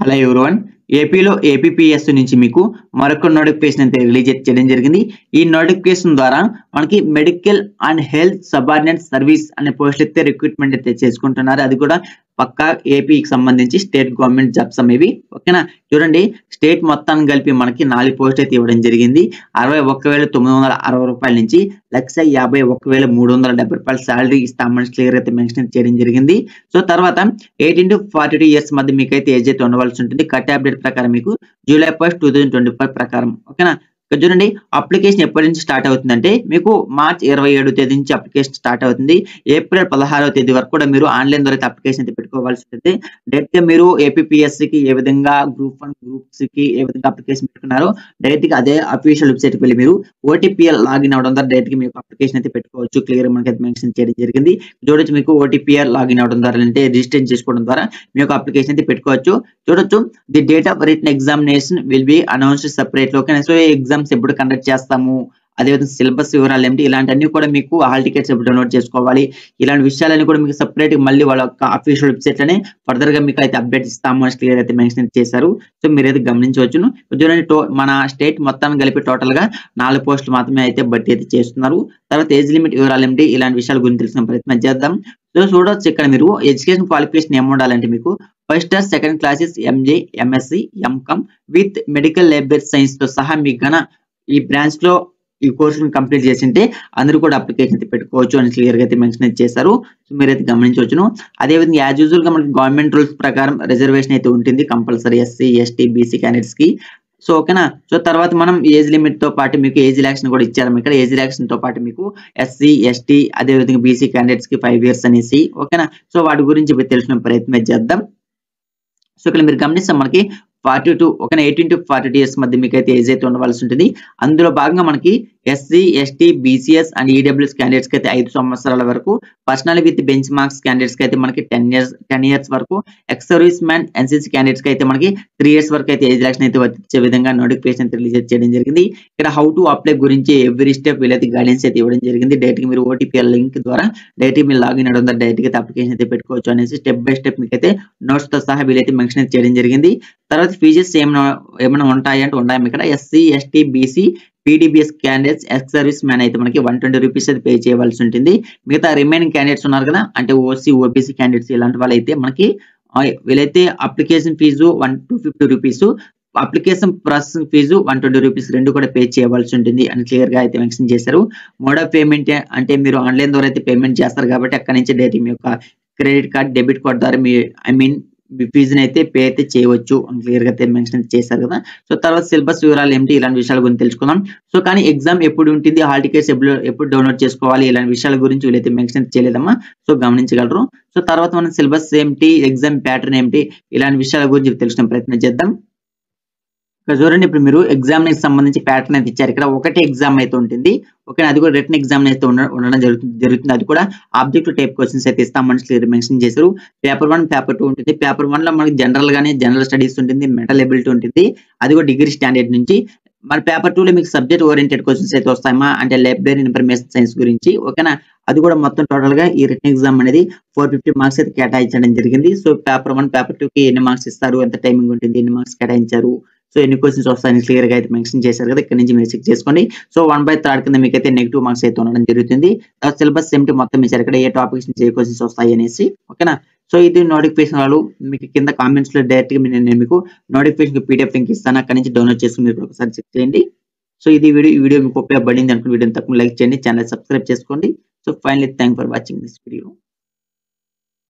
Hello everyone. ఏపీలో APPS నుంచి మీకు మరొక నోటిఫికేషన్ అయితే రిలీజ్ చేయడం జరిగింది. ఈ నోటిఫికేషన్ ద్వారా మనకి medical and health subordinate service అనే పోస్ట్ అయితే రిక్రూట్మెంట్ అయితే చేసుకుంటున్నారు. అది కూడా పక్కా ఏపీకి సంబంధించి స్టేట్ గవర్నమెంట్ జాబ్స్ అనేవి. ఓకేనా, చూడండి స్టేట్ మొత్తాన్ని కలిపి మనకి 4 పోస్ట్ అయితే ఇవ్వడం జరిగింది. 61,960 రూపాయల నుంచి 1,51,370 శాలరీ ఇస్తామని క్లియర్ అయితే మెన్షన్ చేయడం జరిగింది. సో తర్వాత 18 to 42 ఇయర్స్ మధ్య మీకైతే ఏజ్ అయితే ఉండవలసి ఉంటుంది. కట్ అప్డేట్ ప్రకారం మీకు జూలై 1, 2025 ప్రకారం. ఓకేనా, ఇక్కడ చూడండి అప్లికేషన్ ఎప్పటి నుంచి స్టార్ట్ అవుతుందంటే మీకు మార్చ్ 27వ తేదీ నుంచి అప్లికేషన్ స్టార్ట్ అవుతుంది. ఏప్రిల్ 16వ తేదీ వరకు కూడా మీరు ఆన్లైన్ ద్వారా అప్లికేషన్ అయితే పెట్టుకోవాల్సి ఉంటుంది. డైరెక్ట్ గా మీరు ఏపీపీఎస్సీకి ఏ విధంగా గ్రూప్ 1 గ్రూప్స్ కి ఏ విధంగా అప్లికేషన్ పెట్టుకున్నారో డైరెక్ట్ గా అదే అఫీషియల్ వెబ్సైట్ కి వెళ్ళి మీరు ఓటీపీఎల్ లాగిన్ అవడం ద్వారా డైరెక్ట్ గా మీకు అప్లికేషన్ అయితే పెట్టుకోవచ్చు. క్లియర్ మనకి అయితే మెన్షన్ చేయడం జరిగింది. చూడొచ్చు మీకు ఓటీపీఎల్ లాగిన్ అవడం ద్వారా అంటే రిజిస్టర్ చేసుకోవడం ద్వారా మీ యొక్క అప్లికేషన్ అయితే పెట్టుకోవచ్చు. చూడొచ్చు the date of written examination will be announced separate. ఓకేనా, సో ఎగ్జామ్స్ ఎప్పుడు కండక్ట్ చేస్తాము, అదేవిధంగా సిలబస్ వివరాలు ఏమిటి, ఇలాంటివన్నీ కూడా మీకు హాల్ టికెట్స్ ఎప్పుడు డౌన్లోడ్ చేసుకోవాలి, ఇలాంటి విషయాలన్నీ కూడా మీకు సెపరేట్ మళ్ళీ వాళ్ళ యొక్క అఫీషియల్ వెబ్సైట్ లోనే ఫర్దర్ గా మీకు అయితే అప్డేట్ ఇస్తాము అని క్లియర్ అయితే మెన్షన్ చేశారు. సో మీరైతే గమనించవచ్చును. చూడండి మన స్టేట్ మొత్తాన్ని కలిపి టోటల్ గా 4 పోస్టులు మాత్రమే అయితే భర్తీ అయితే చేస్తున్నారు. తర్వాత ఏజ్ లిమిట్ వివరాలు ఏమిటి, ఇలాంటి విషయాల గురించి తెలిసిన ప్రయత్నం చేద్దాం. సో చూడొచ్చు ఇక్కడ మీరు ఎడ్యుకేషన్ క్వాలిఫికేషన్ ఏముండాలంటే మీకు first class, second classes, MJ, MSc, MCom with medical labour science తో సహా మీకు గన ఈ బ్రాంచ్ లో ఈ కోర్సును కంప్లీట్ చేసింటే అందరూ కూడా అప్లికేషన్ అయితే పెట్టుకోవచ్చు అని క్లియర్ గా అయితే మెన్షన్ చేశారు. సో మీరైతే గమనించవచ్చును. అదేవిధంగా యాజ్ యూజువల్ గా మనకి గవర్నమెంట్ రూల్స్ ప్రకారం రిజర్వేషన్ అయితే ఉంటుంది compulsory SC, ST, BC candidates కి. సో ఓకేనా, సో తర్వాత మనం ఏజ్ లిమిట్ తో పాటు మీకు ఏజ్ రిలాక్షన్ కూడా ఇచ్చారు. ఇక్కడ ఏజ్ రిలాక్షన్ తో పాటు మీకు ఎస్సీ, ఎస్టీ, అదే విధంగా బీసీ క్యాండిడేట్స్ కి 5 years అనేసి. ఓకేనా, సో వాటి గురించి తెలిసిన ప్రయత్నం చేద్దాం. సో ఇక్కడ మీరు గమనిస్తే మనకి 42 ఓకేనా 18 to 42 ఇయర్స్ మధ్య మీకు అయితే ఏజ్ అయితే ఉండవలసి ఉంటుంది. అందులో భాగంగా మనకి SC, ST, BCs and EWS candidates కి అయితే 5 సంవత్సరాల వరకు, personal with bench marks candidates కి అయితే మనకి 10 years వరకు, X service man NCC candidates కి అయితే మనకి 3 years వరకు అయితే ఏజ్ రిలాక్షన్ అయితే వచ్చే విధంగా నోటిఫికేషన్ రిలీజ్ చేయడం జరిగింది. ఇక్కడ హౌ టు అప్లై గురించి ఎవ్రీ స్టెప్ వీళ్ళైతే గైడెన్స్ అయితే ఇవ్వడం జరిగింది. డైరెక్ట్ గా మీరు ఓటీపీఎల్ లింక్ ద్వారా డైరెక్ట్ మీరు లాగిన్ అవడం ద్వారా డైరెక్ట్ గా అప్లికేషన్ అయితే పెట్టుకోవచ్చు అనేసి స్టెప్ బై స్టెప్ మీకు అయితే నోట్స్ తో సహా వీళ్ళైతే మెన్షన్ చేయడం జరిగింది. తర్వాత ఫీజెస్ ఏమైనా ఉంటాయి అంటే ఉన్నాయి. ఇక్కడ SC, ST, BC, PDBS candidates, ex service man అయితే మనకి 120 రూపీస్ అయితే పే చేయవలసి ఉంటుంది. మిగతా రిమైనింగ్ క్యాండిడేట్స్ ఉన్నారు కదా అంటే ఓసీ, ఓబీసీ క్యాండిడేట్స్ ఇలాంటి వాళ్ళు అయితే మనకి వీళ్ళైతే application fee 250 rupees, application processing fee 120 rupees రెండు కూడా పే చేయవలసి ఉంటుంది అని క్లియర్ గా అయితే మెన్షన్ చేశారు. మోడ్ ఆఫ్ పేమెంట్ అంటే మీరు ఆన్లైన్ ద్వారా అయితే పేమెంట్ చేస్తారు కాబట్టి అక్కడ నుంచి డైరెక్ట్ మీ యొక్క క్రెడిట్ కార్డ్, డెబిట్ కార్డ్ ద్వారా మీ మీ ఫీజుని అయితే పే అయితే చేయవచ్చు అని క్లియర్ గా అయితే మెన్షన్ చేశారు కదా. సో తర్వాత సిలబస్ వివరాలు ఏమిటి, ఇలాంటి విషయాల గురించి తెలుసుకుందాం. సో కానీ ఎగ్జామ్ ఎప్పుడు ఉంటుంది, హాల్ టికెట్స్ ఎప్పుడు డౌన్లోడ్ చేసుకోవాలి, ఇలాంటి విషయాల గురించి వీళ్ళైతే మెన్షన్ చేయలేదమ్మా. సో గమనించగలరు. సో తర్వాత మనం సిలబస్ ఏమిటి, ఎగ్జామ్ ప్యాటర్న్ ఏమిటి, ఇలాంటి విషయాల గురించి తెలుసుకునే ప్రయత్నం చేద్దాం. ఇక్కడ చూడండి ఇప్పుడు మీరు ఎగ్జామినేషన్ సంబంధించి ప్యాటర్న్ అయితే ఇచ్చారు. ఇక్కడ ఒకటే ఎగ్జామ్ అయితే ఉంటుంది. ఓకే, అది కూడా రిటన్ ఎగ్జామ్ అయితే ఉండడం జరుగుతుంది. అది కూడా ఆబ్జెక్టివ్ టైప్ క్వశ్చన్స్ అయితే ఇస్తామని క్లియర్ మెన్షన్ చేశారు. పేపర్ 1, పేపర్ 2 ఉంటుంది. పేపర్ 1 లో మనకి జనరల్ స్టడీస్ ఉంటుంది, మెంటల్ ఎబిలిటీ ఉంటుంది, అది కూడా డిగ్రీ స్టాండర్డ్ నుంచి. మరి పేపర్ 2 లో మీకు సబ్జెక్ట్ ఓరియంటెడ్ క్వశ్చన్స్ అయితే వస్తాయమ్మా, అంటే లైబ్రరీ ఇన్ఫర్మేషన్ సైన్స్ గురించి. ఓకేనా, అది కూడా మొత్తం టోటల్ గా ఈ రిటన్ ఎగ్జామ్ అనేది 450 మార్క్స్ అయితే కేటాయించడం జరిగింది. సో పేపర్ 1, పేపర్ 2 కి ఎన్ని మార్క్స్ ఇస్తారు, ఎంత టైమింగ్ ఉంటుంది, ఎన్ని మార్క్స్ కేటాయించారు, సో ఎన్ని క్వశ్చన్స్ వస్తాయని క్లియర్ గా అయితే మెన్షన్ చేశారు కదా. ఇక్కడ నుంచి మీరు చెక్ చేసుకోండి. సో 1/3 కింద మీకు అయితే నెగిటివ్ మార్క్స్ అయితే ఉండడం జరుగుతుంది. సిలబస్ ఏమిటి మొత్తం ఇచ్చారు ఇక్కడ, ఏ టాపిక్స్ నుంచి ఏ క్వశ్చన్స్ వస్తాయి అనేసి. ఓకేనా, సో ఇది నోటిఫికేషన్ వాళ్ళు మీకు కింద కామెంట్స్ లో డైరెక్ట్ గా నేను మీకు నోటిఫికేషన్ పీడిఎఫ్ లింక్ ఇస్తాను, అక్కడ నుంచి డౌన్లోడ్ చేసుకుని మీరు ఒకసారి చెక్ చేయండి. సో ఇది వీడియో మీకు ఉపయోగపడింది అనుకుని వీడియోని తప్పకుండా లైక్ చేయండి, ఛానల్ సబ్స్క్రైబ్ చేసుకోండి. So finally thank for watching this video.